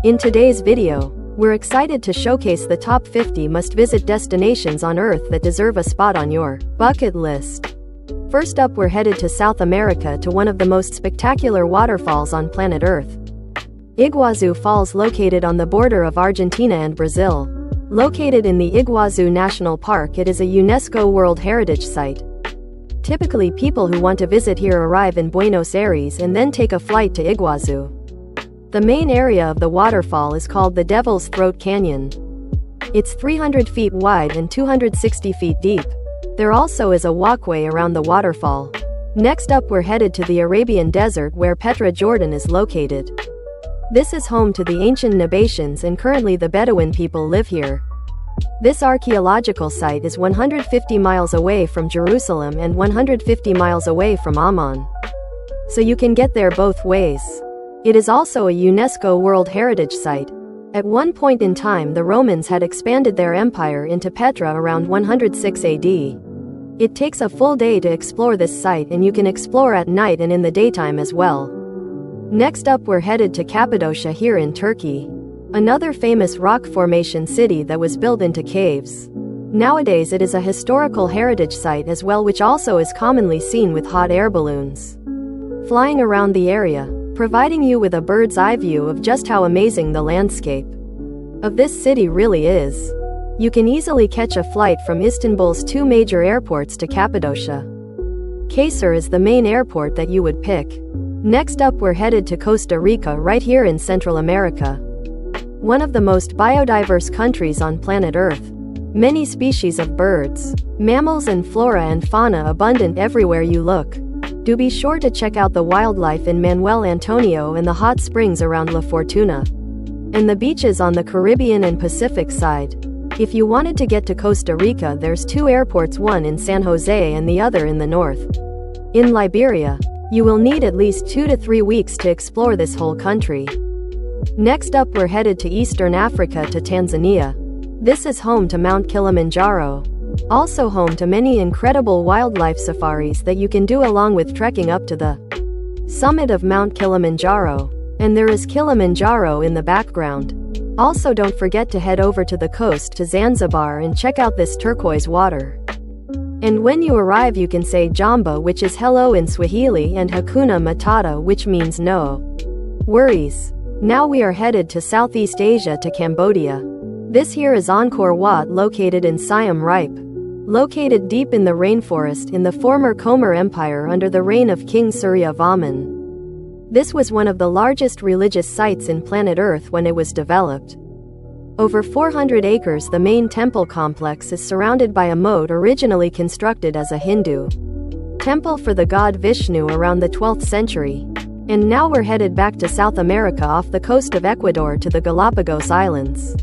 In today's video, we're excited to showcase the top 50 must-visit destinations on Earth that deserve a spot on your bucket list. First up, we're headed to South America to one of the most spectacular waterfalls on planet Earth. Iguazu Falls, located on the border of Argentina and Brazil. Located in the Iguazu National Park, it is a UNESCO World Heritage Site. Typically, people who want to visit here arrive in Buenos Aires and then take a flight to Iguazu. The main area of the waterfall is called the Devil's Throat Canyon. It's 300 feet wide and 260 feet deep. There also is a walkway around the waterfall. Next up, we're headed to the Arabian Desert, where Petra, Jordan is located. This is home to the ancient Nabateans, and currently the Bedouin people live here. This archaeological site is 150 miles away from Jerusalem and 150 miles away from Amman. So you can get there both ways. It is also a UNESCO World Heritage Site. At one point in time, the Romans had expanded their empire into Petra around 106 AD. It takes a full day to explore this site, and you can explore at night and in the daytime as well. Next up, we're headed to Cappadocia here in Turkey. Another famous rock formation city that was built into caves. Nowadays it is a historical heritage site as well, which also is commonly seen with hot air balloons flying around the area, providing you with a bird's eye view of just how amazing the landscape of this city really is. You can easily catch a flight from Istanbul's two major airports to Cappadocia. Kayseri is the main airport that you would pick. Next up, we're headed to Costa Rica, right here in Central America. One of the most biodiverse countries on planet Earth. Many species of birds, mammals and flora and fauna abundant everywhere you look. Do be sure to check out the wildlife in Manuel Antonio and the hot springs around La Fortuna. And the beaches on the Caribbean and Pacific side. If you wanted to get to Costa Rica, there's two airports, one in San Jose and the other in the north. In Liberia, you will need at least 2 to 3 weeks to explore this whole country. Next up, we're headed to Eastern Africa to Tanzania. This is home to Mount Kilimanjaro. Also home to many incredible wildlife safaris that you can do, along with trekking up to the summit of Mount Kilimanjaro. And there is Kilimanjaro in the background. Also, don't forget to head over to the coast to Zanzibar and check out this turquoise water. And when you arrive, you can say Jamba, which is hello in Swahili, and Hakuna Matata, which means no worries. Now we are headed to Southeast Asia to Cambodia. This here is Angkor Wat, located in Siam Reap. Located deep in the rainforest in the former Khmer Empire under the reign of King Surya Vaman. This was one of the largest religious sites in planet Earth when it was developed. Over 400 acres, the main temple complex is surrounded by a moat originally constructed as a Hindu temple for the god Vishnu around the 12th century. And now we're headed back to South America off the coast of Ecuador to the Galapagos Islands.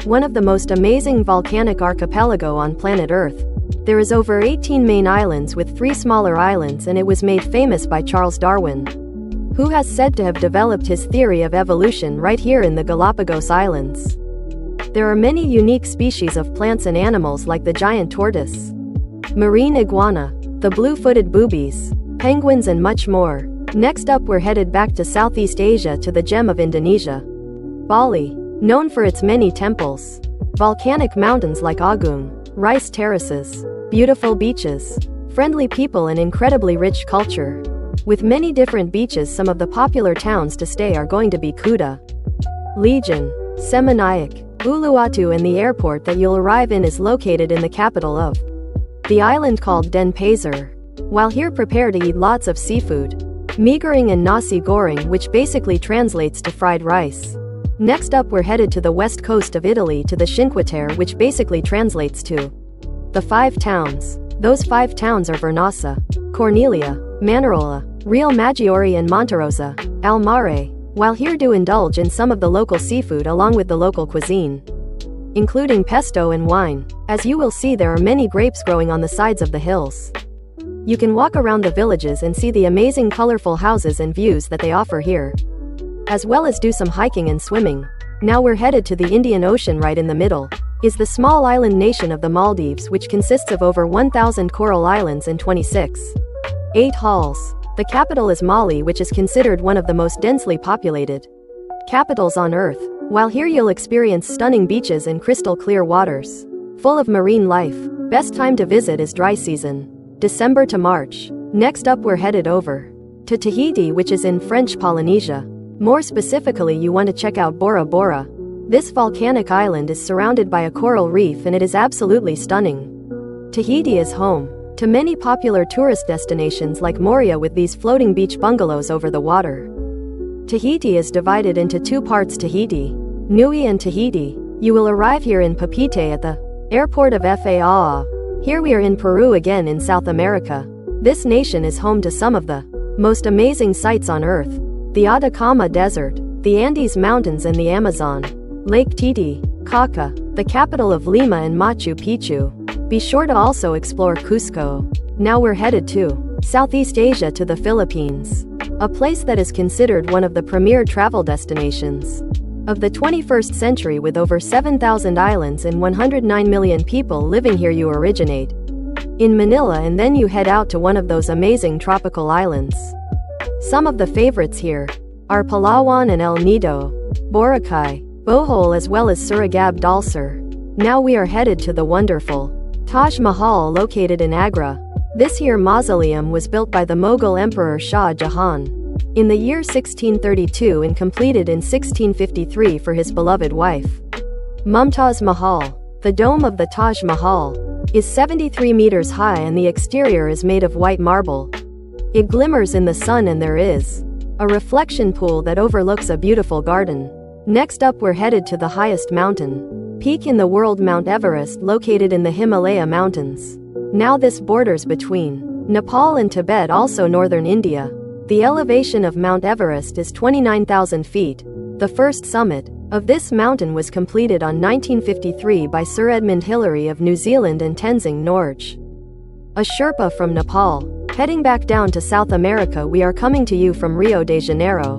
One of the most amazing volcanic archipelago on planet Earth. There is over 18 main islands with 3 smaller islands, and it was made famous by Charles Darwin, who has said to have developed his theory of evolution right here in the Galapagos Islands. There are many unique species of plants and animals like the giant tortoise, marine iguana, the blue-footed boobies, penguins, and much more. Next up, we're headed back to Southeast Asia to the gem of Indonesia. Bali, known for its many temples, volcanic mountains like Agung, rice terraces, beautiful beaches, friendly people, and incredibly rich culture. With many different beaches, some of the popular towns to stay are going to be Kuta, Legion, Seminyak, Uluwatu, and the airport that you'll arrive in is located in the capital of the island called Denpasar. While here, prepare to eat lots of seafood, mie goreng and nasi goreng, which basically translates to fried rice. Next up, we're headed to the west coast of Italy to the Cinque Terre, which basically translates to the 5 towns. Those 5 towns are Vernazza, Cornelia, Manarola, Real Maggiore, and Monterosa, Al Mare. While here, do indulge in some of the local seafood along with the local cuisine, including pesto and wine. As you will see, there are many grapes growing on the sides of the hills. You can walk around the villages and see the amazing colorful houses and views that they offer here, as well as do some hiking and swimming. Now we're headed to the Indian Ocean. Right in the middle is the small island nation of the Maldives, which consists of over 1,000 coral islands and 26 atolls. The capital is Mali, which is considered one of the most densely populated capitals on Earth. While here you'll experience stunning beaches and crystal clear waters, full of marine life. Best time to visit is dry season, December to March. Next up we're headed over to Tahiti, which is in French Polynesia. More specifically, you want to check out Bora Bora. This volcanic island is surrounded by a coral reef and it is absolutely stunning. Tahiti is home to many popular tourist destinations like Moria with these floating beach bungalows over the water. Tahiti is divided into two parts, Tahiti Nui and Tahiti. You will arrive here in Papeete at the airport of Faa. Here we are in Peru again in South America. This nation is home to some of the most amazing sights on Earth. The Atacama Desert, the Andes Mountains and the Amazon, Lake Titicaca, the capital of Lima and Machu Picchu. Be sure to also explore Cusco. Now we're headed to Southeast Asia, to the Philippines, a place that is considered one of the premier travel destinations of the 21st century. With over 7,000 islands and 109 million people living here, you originate in Manila and then you head out to one of those amazing tropical islands. Some of the favorites here are Palawan and El Nido, Boracay, Bohol as well as Surigao del Sur. Now we are headed to the wonderful Taj Mahal located in Agra. This here mausoleum was built by the Mughal Emperor Shah Jahan in the year 1632 and completed in 1653 for his beloved wife, Mumtaz Mahal. The dome of the Taj Mahal is 73 meters high and the exterior is made of white marble. It glimmers in the sun and there is a reflection pool that overlooks a beautiful garden. Next up we're headed to the highest mountain peak in the world, Mount Everest, located in the Himalaya mountains. Now this borders between Nepal and Tibet, also northern India. The elevation of Mount Everest is 29,000 feet. The first summit of this mountain was completed on 1953 by Sir Edmund Hillary of New Zealand and Tenzing Norgay, a Sherpa from Nepal. Heading back down to South America, we are coming to you from Rio de Janeiro,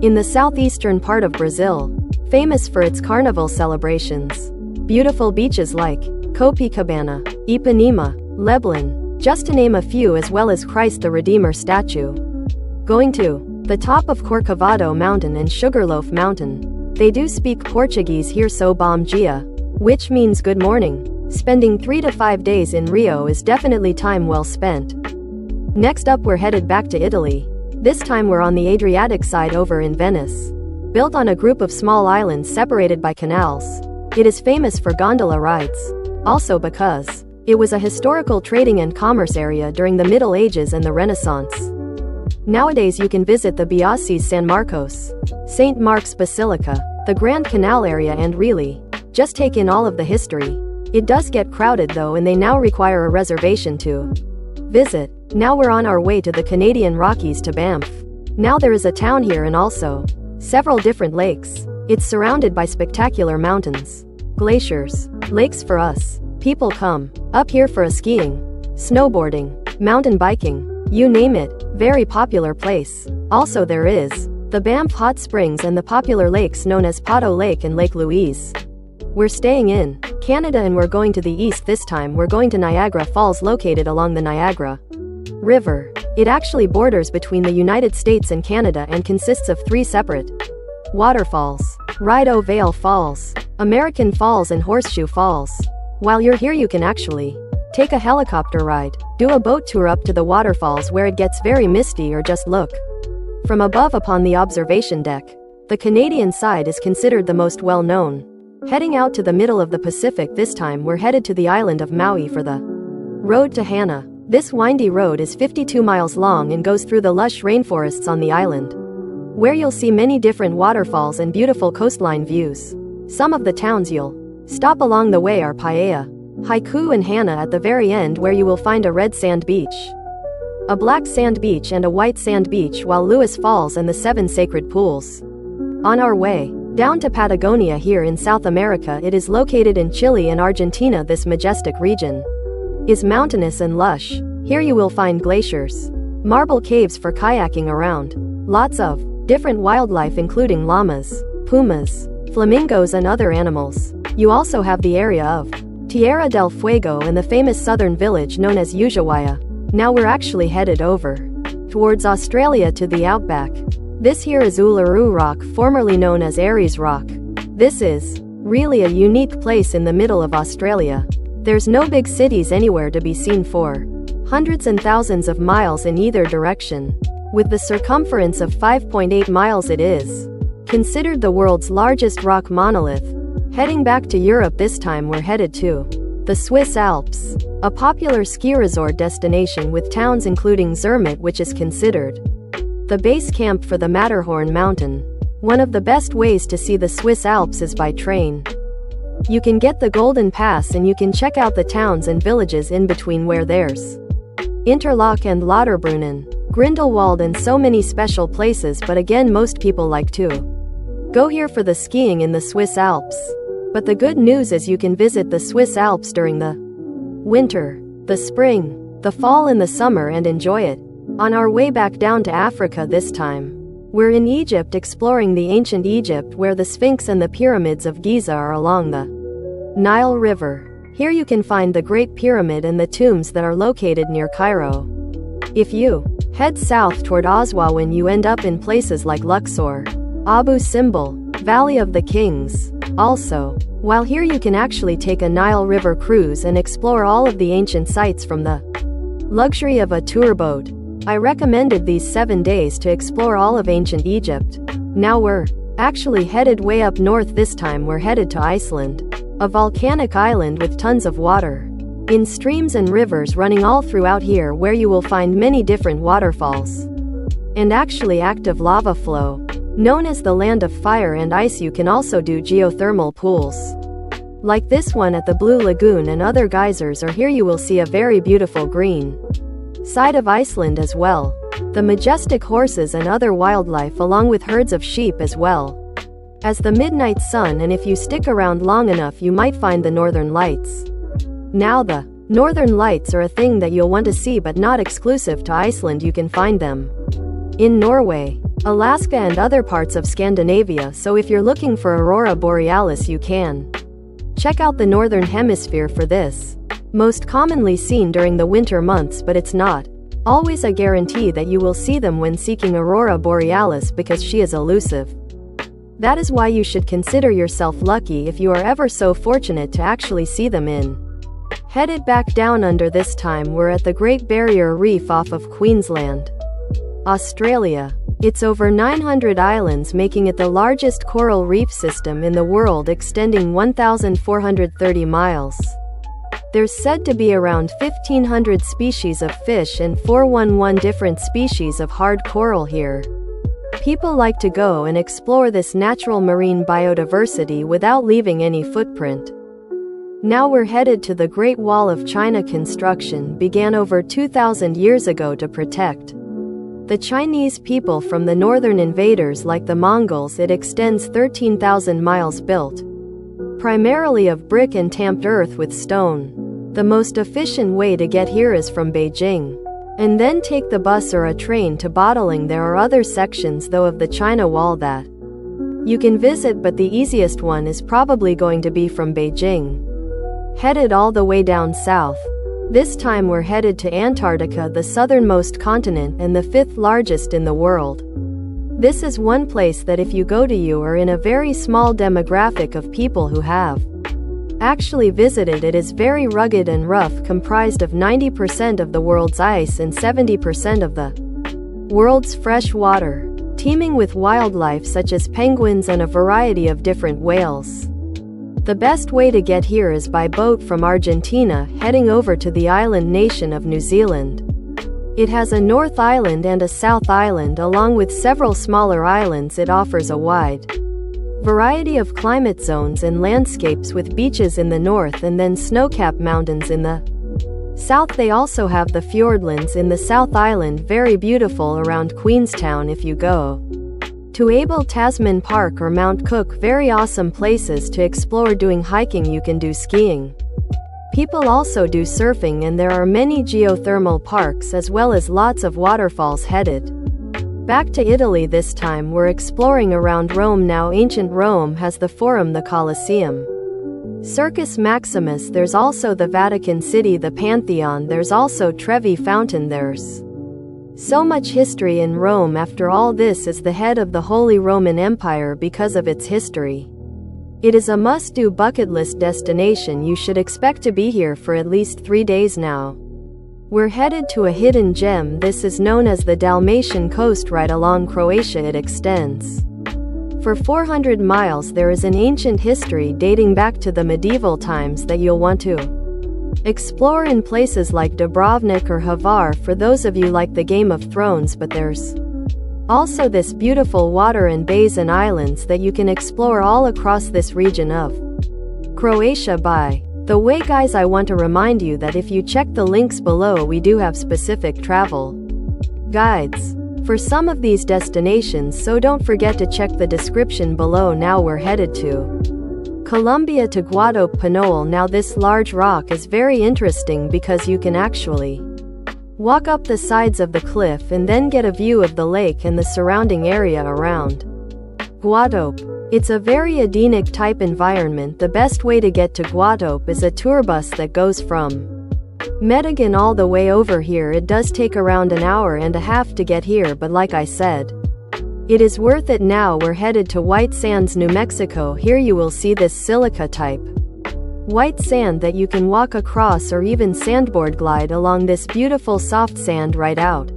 in the southeastern part of Brazil, famous for its carnival celebrations. Beautiful beaches like Copacabana, Ipanema, Leblon, just to name a few, as well as Christ the Redeemer statue. Going to the top of Corcovado Mountain and Sugarloaf Mountain. They do speak Portuguese here, so bom dia, which means good morning. Spending 3 to 5 days in Rio is definitely time well spent. Next up we're headed back to Italy. This time we're on the Adriatic side over in Venice. Built on a group of small islands separated by canals, it is famous for gondola rides, also because it was a historical trading and commerce area during the Middle Ages and the Renaissance. Nowadays you can visit the Biases San Marcos, St. Mark's Basilica, the Grand Canal area and really just take in all of the history. It does get crowded though, and they now require a reservation to visit. Now we're on our way to the Canadian Rockies, to Banff. Now there is a town here and also several different lakes. It's surrounded by spectacular mountains, glaciers, lakes. For us, people come up here for a skiing, snowboarding, mountain biking, you name it. Very popular place. Also there is the Banff Hot Springs and the popular lakes known as Poteau Lake and Lake Louise. We're staying in Canada and we're going to the east. This time we're going to Niagara Falls, located along the Niagara River. It actually borders between the United States and Canada and consists of 3 separate waterfalls: Rideau Vale Falls, American Falls and Horseshoe Falls. While you're here you can actually take a helicopter ride, do a boat tour up to the waterfalls where it gets very misty, or just look from above upon the observation deck. The Canadian side is considered the most well-known. Heading out to the middle of the Pacific, this time we're headed to the island of Maui for the road to Hana. This windy road is 52 miles long and goes through the lush rainforests on the island, where you'll see many different waterfalls and beautiful coastline views. Some of the towns you'll stop along the way are Paia, Haiku and Hana at the very end, where you will find a red sand beach, a black sand beach and a white sand beach, while Lewis Falls and the 7 sacred pools. On our way down to Patagonia here in South America, it is located in Chile and Argentina. This majestic region is mountainous and lush. Here you will find glaciers, marble caves for kayaking around, lots of different wildlife including llamas, pumas, flamingos and other animals. You also have the area of Tierra del Fuego and the famous southern village known as Ushuaia. Now we're actually headed over towards Australia to the outback. This here is Uluru Rock, formerly known as Aries Rock. This is really a unique place in the middle of Australia. There's no big cities anywhere to be seen for hundreds and thousands of miles in either direction. With the circumference of 5.8 miles, it is considered the world's largest rock monolith. Heading back to Europe, this time we're headed to the Swiss Alps, a popular ski resort destination with towns including Zermatt, which is considered the base camp for the Matterhorn mountain. One of the best ways to see the Swiss Alps is by train. You can get the Golden Pass and you can check out the towns and villages in between, where there's Interlaken and Lauterbrunnen, Grindelwald, and so many special places, but again most people like to go here for the skiing in the Swiss Alps. But the good news is you can visit the Swiss Alps during the winter, the spring, the fall, and the summer and enjoy it. On our way back down to Africa this time, we're in Egypt, exploring the ancient Egypt where the Sphinx and the pyramids of Giza are along the Nile River. Here you can find the Great Pyramid and the tombs that are located near Cairo. If you head south toward Aswan, you end up in places like Luxor, Abu Simbel, Valley of the Kings. Also, while here you can actually take a Nile River cruise and explore all of the ancient sites from the luxury of a tour boat. I recommended these 7 days to explore all of ancient Egypt. Now we're actually headed way up north. This time we're headed to Iceland, a volcanic island with tons of water in streams and rivers running all throughout here, where you will find many different waterfalls and actually active lava flow. Known as the land of fire and ice, you can also do geothermal pools like this one at the Blue Lagoon, and other geysers are here. You will see a very beautiful green side of Iceland as well. The majestic horses and other wildlife, along with herds of sheep as well as the midnight sun, and if you stick around long enough you might find the northern lights. Now the northern lights are a thing that you'll want to see, but not exclusive to Iceland. You can find them in Norway, Alaska, and other parts of Scandinavia, so if you're looking for aurora borealis you can check out the northern hemisphere for this. Most commonly seen during the winter months, but it's not always a guarantee that you will see them when seeking aurora borealis, because she is elusive. That is why you should consider yourself lucky if you are ever so fortunate to actually see them in. Headed back down under, this time we're at the Great Barrier Reef off of Queensland, Australia. It's over 900 islands, making it the largest coral reef system in the world, extending 1,430 miles. There's said to be around 1,500 species of fish and 411 different species of hard coral here. People like to go and explore this natural marine biodiversity without leaving any footprint. Now we're headed to the Great Wall of China. Construction began over 2,000 years ago to protect the Chinese people from the northern invaders like the Mongols. It extends 13,000 miles, built primarily of brick and tamped earth with stone. The most efficient way to get here is from Beijing, and then take the bus or a train to Bottling. There are other sections though of the China Wall that you can visit, but the easiest one is probably going to be from Beijing. Headed all the way down south. This time we're headed to Antarctica, the southernmost continent and the 5th largest in the world. This is one place that if you go to, you are in a very small demographic of people who have actually visited. It is very rugged and rough, comprised of 90% of the world's ice and 70% of the world's fresh water, teeming with wildlife such as penguins and a variety of different whales. The best way to get here is by boat from Argentina, heading over to the island nation of New Zealand. It has a North Island and a South Island, along with several smaller islands. It offers a wide variety of climate zones and landscapes, with beaches in the north and then snow-capped mountains in the south. They also have the Fiordlands in the South Island, very beautiful around Queenstown. If you go to Abel Tasman Park or Mount Cook, very awesome places to explore. Doing hiking, you can do skiing. People also do surfing, and there are many geothermal parks as well as lots of waterfalls. Headed back to Italy, this time we're exploring around Rome. Now ancient Rome has the Forum, the Colosseum, Circus Maximus. There's also the Vatican City, the Pantheon. There's also Trevi Fountain. There's So much history in Rome. After all, this is the head of the Holy Roman Empire because of its history. It is a must-do bucket list destination. You should expect to be here for at least 3 days now. We're headed to a hidden gem. This is known as the Dalmatian coast. Right along Croatia it extends. For 400 miles there is an ancient history dating back to the medieval times that you'll want to explore in places like Dubrovnik or Hvar for those of you like the Game of Thrones, but there's also this beautiful water and bays and islands that you can explore all across this region of Croatia. By the way guys, I want to remind you that if you check the links below, we do have specific travel guides for some of these destinations, so don't forget to check the description below. Now we're headed to Colombia, to Guadalupe Pinole. Now this large rock is very interesting because you can actually walk up the sides of the cliff and then get a view of the lake and the surrounding area around Guadalupe. It's a very Edenic type environment. The best way to get to Guadalupe is a tour bus that goes from Medellin all the way over here. It does take around an hour and a half to get here, but like I said, it is worth it. Now we're headed to White Sands, New Mexico. Here you will see this silica type white sand that you can walk across or even sandboard glide along this beautiful soft sand right out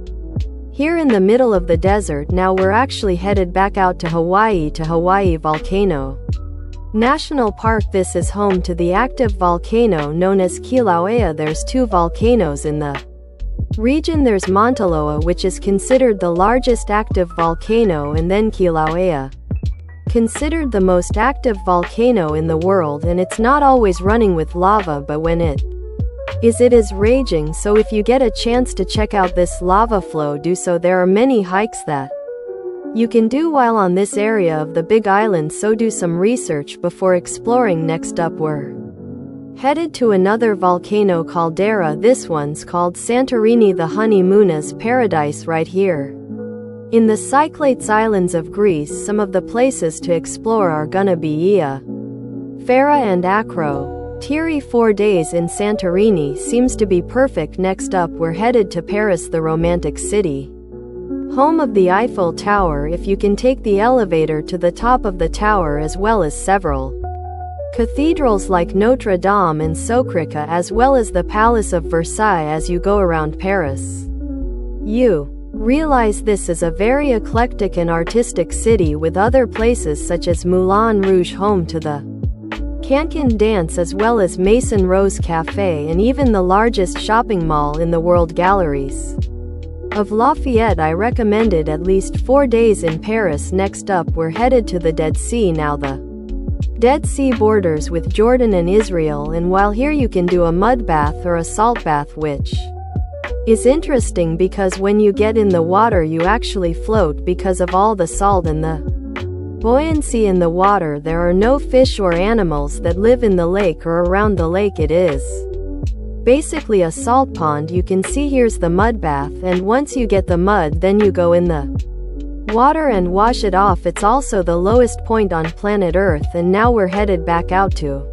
here in the middle of the desert. Now we're actually headed back out to Hawaii Volcano National Park. This is home to the active volcano known as Kilauea. There's 2 volcanoes in the region. There's Mauna Loa, which is considered the largest active volcano, and then Kilauea, considered the most active volcano in the world, and it's not always running with lava, but when it is raging. So if you get a chance to check out this lava flow, do so. There are many hikes that you can do while on this area of the Big Island, so do some research before exploring. Next up we're headed to another volcano caldera. This one's called Santorini, the honeymooners paradise right here in the Cyclades Islands of Greece. Some of the places to explore are gonna be Ia, Fara and Akro. Tiri. 4 days in Santorini seems to be perfect. Next up we're headed to Paris, the romantic city, home of the Eiffel Tower. If you can take the elevator to the top of the tower, as well as several cathedrals like Notre Dame and Sacré-Cœur, as well as the Palace of Versailles. As you go around Paris, you realize this is a very eclectic and artistic city, with other places such as Moulin Rouge, home to the Cancan dance, as well as Maison Rose Cafe, and even the largest shopping mall in the world, Galeries of Lafayette. I recommended at least 4 days in Paris. Next up we're headed to the Dead Sea. Now the Dead Sea borders with Jordan and Israel, and while here you can do a mud bath or a salt bath, which is interesting because when you get in the water you actually float because of all the salt and the buoyancy in the water. There are no fish or animals that live in the lake or around the lake. It is basically a salt pond. You can see here's the mud bath, and once you get the mud, then you go in the water and wash it off. It's also the lowest point on planet Earth. And now we're headed back out to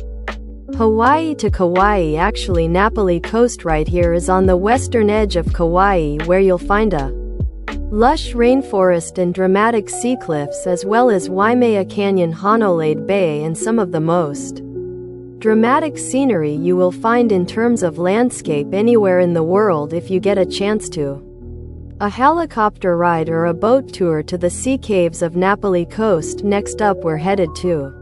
Hawaii, to Kauai. Actually, Napoli coast right here is on the western edge of Kauai, where you'll find a lush rainforest and dramatic sea cliffs, as well as Waimea Canyon, Honolade Bay, and some of the most dramatic scenery you will find in terms of landscape anywhere in the world if you get a chance to. A helicopter ride or a boat tour to the sea caves of Napoli coast. Next up we're headed to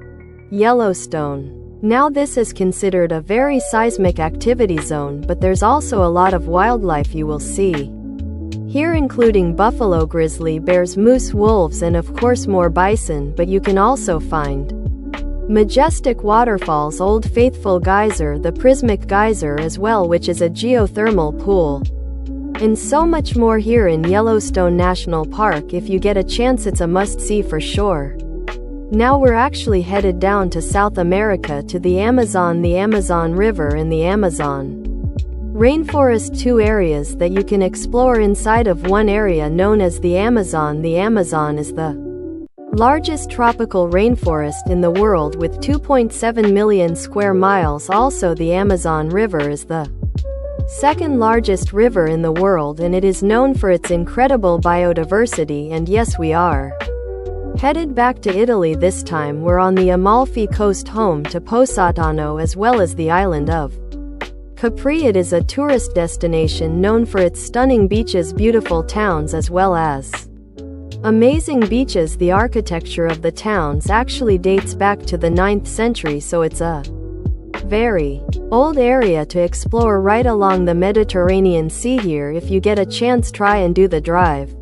Yellowstone. Now this is considered a very seismic activity zone, but there's also a lot of wildlife you will see here, including buffalo, grizzly bears, moose, wolves, and of course more bison. But you can also find majestic waterfalls, Old Faithful Geyser, the Prismic Geyser as well, which is a geothermal pool, and so much more here in Yellowstone National Park. If you get a chance, it's a must-see for sure. Now we're actually headed down to South America, to the Amazon River and the Amazon rainforest. 2 areas that you can explore inside of one area known as the Amazon. The Amazon is the largest tropical rainforest in the world with 2.7 million square miles. Also, the Amazon River is the second largest river in the world, and it is known for its incredible biodiversity. And yes, we are headed back to Italy this time. We're on the Amalfi Coast, home to Positano as well as the island of Capri. It is a tourist destination known for its stunning beaches, beautiful towns as well as amazing beaches. The architecture of the towns actually dates back to the 9th century, so it's a very old area to explore right along the Mediterranean Sea. Here, if you get a chance, try and do the drive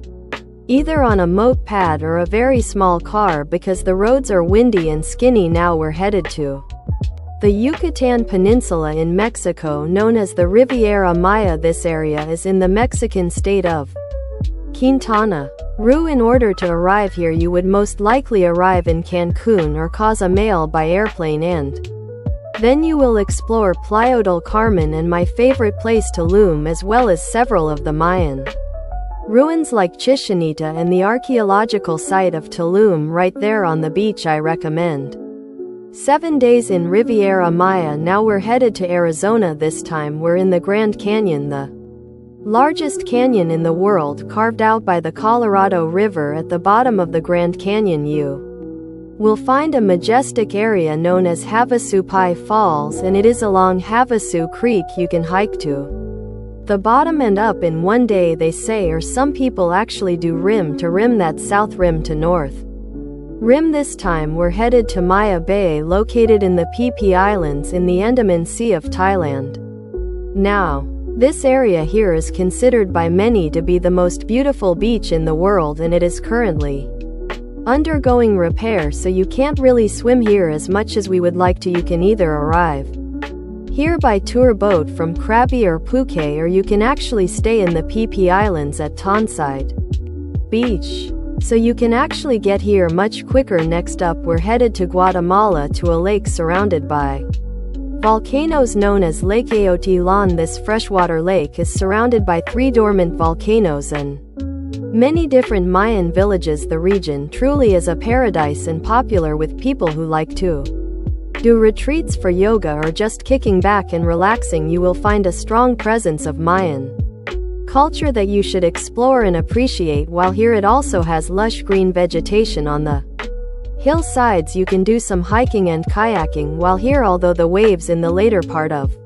either on a moped or a very small car because the roads are windy and skinny. Now we're headed to the Yucatan Peninsula in Mexico, known as the Riviera Maya. This area is in the Mexican state of Quintana Roo. In order to arrive here, you would most likely arrive in Cancun or Cozumel by airplane, and then you will explore Playa del Carmen and my favorite place, Tulum, as well as several of the Mayan ruins like Chichen Itza and the archaeological site of Tulum right there on the beach. I recommend 7 days in Riviera Maya. Now we're headed to Arizona. This time we're in the Grand Canyon, the largest canyon in the world, carved out by the Colorado River. At the bottom of the Grand Canyon you will find a majestic area known as Havasu Falls, and it is along Havasu Creek you can hike to the bottom and up in one day, they say, or some people actually do rim to rim, that south rim to north rim. This time we're headed to Maya Bay, located in the Phi Phi Islands in the Andaman Sea of Thailand. Now, this area here is considered by many to be the most beautiful beach in the world, and it is currently undergoing repair, so you can't really swim here as much as we would like to. You can either arrive here by tour boat from Krabi or Phuket, or you can actually stay in the Phi Phi Islands at Townside Beach, so you can actually get here much quicker. Next up we're headed to Guatemala, to a lake surrounded by volcanoes known as Lake Aotilan. This freshwater lake is surrounded by 3 dormant volcanoes and many different Mayan villages. The region truly is a paradise and popular with people who like to do retreats for yoga or just kicking back and relaxing. You will find a strong presence of Mayan culture that you should explore and appreciate. While here, it also has lush green vegetation on the hillsides. You can do some hiking and kayaking while here, although the waves in the later part of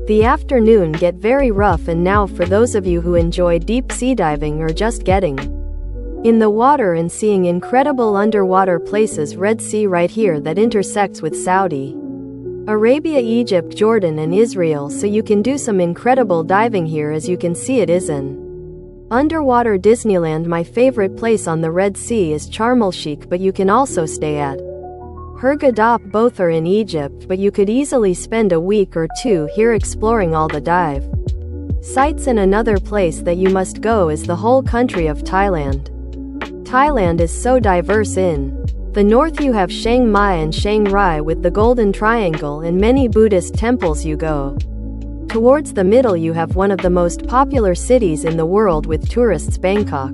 the afternoon get very rough. And now for those of you who enjoy deep sea diving or just getting in the water and seeing incredible underwater places, Red Sea right here that intersects with Saudi Arabia, Egypt, Jordan and Israel, so you can do some incredible diving here. As you can see, it is an underwater Disneyland. My favorite place on the Red Sea is Sharm el-Sheikh, but you can also stay at Hurghada. Both are in Egypt, but you could easily spend a week or 2 here exploring all the dive sites. And another place that you must go is the whole country of Thailand. Thailand is so diverse. In the north you have Chiang Mai and Chiang Rai with the Golden Triangle and many Buddhist temples. You go towards the middle, you have one of the most popular cities in the world with tourists, Bangkok.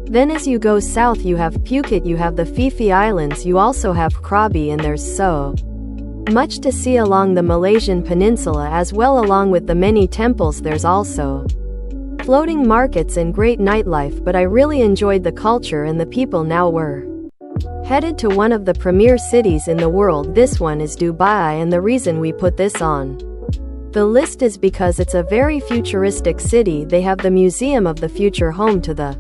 Then as you go south you have Phuket, you have the Phi Phi Islands, you also have Krabi, and there's so much to see along the Malaysian peninsula as well. Along with the many temples, there's also floating markets and great nightlife, but I really enjoyed the culture and the people. Now we're headed to one of the premier cities in the world. This one is Dubai, and the reason we put this on the list is because it's a very futuristic city. They have the Museum of the Future, home to the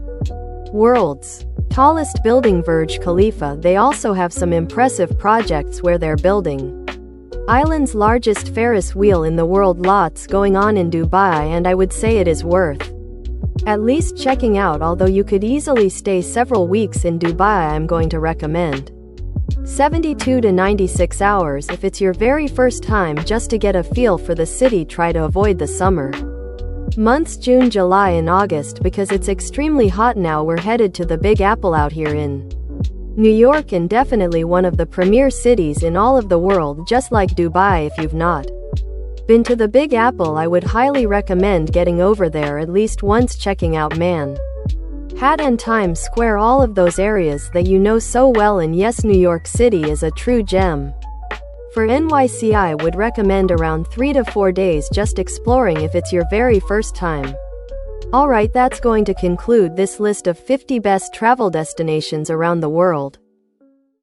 world's tallest building, Burj Khalifa. They also have some impressive projects where they're building island's largest Ferris wheel in the world. Lots going on in Dubai, and I would say it is worth at least checking out. Although you could easily stay several weeks in Dubai, I'm going to recommend 72 to 96 hours if it's your very first time, just to get a feel for the city. Try to avoid the summer months, June, July and August, because it's extremely hot. Now we're headed to the Big Apple out here in New York, and definitely one of the premier cities in all of the world, just like Dubai. If you've not been to the Big Apple, I would highly recommend getting over there at least once, checking out Manhattan, Times Square, all of those areas that you know so well. And yes, New York City is a true gem For NYC, I would recommend around 3 to 4 days just exploring if it's your very first time. Alright, that's going to conclude this list of 50 best travel destinations around the world.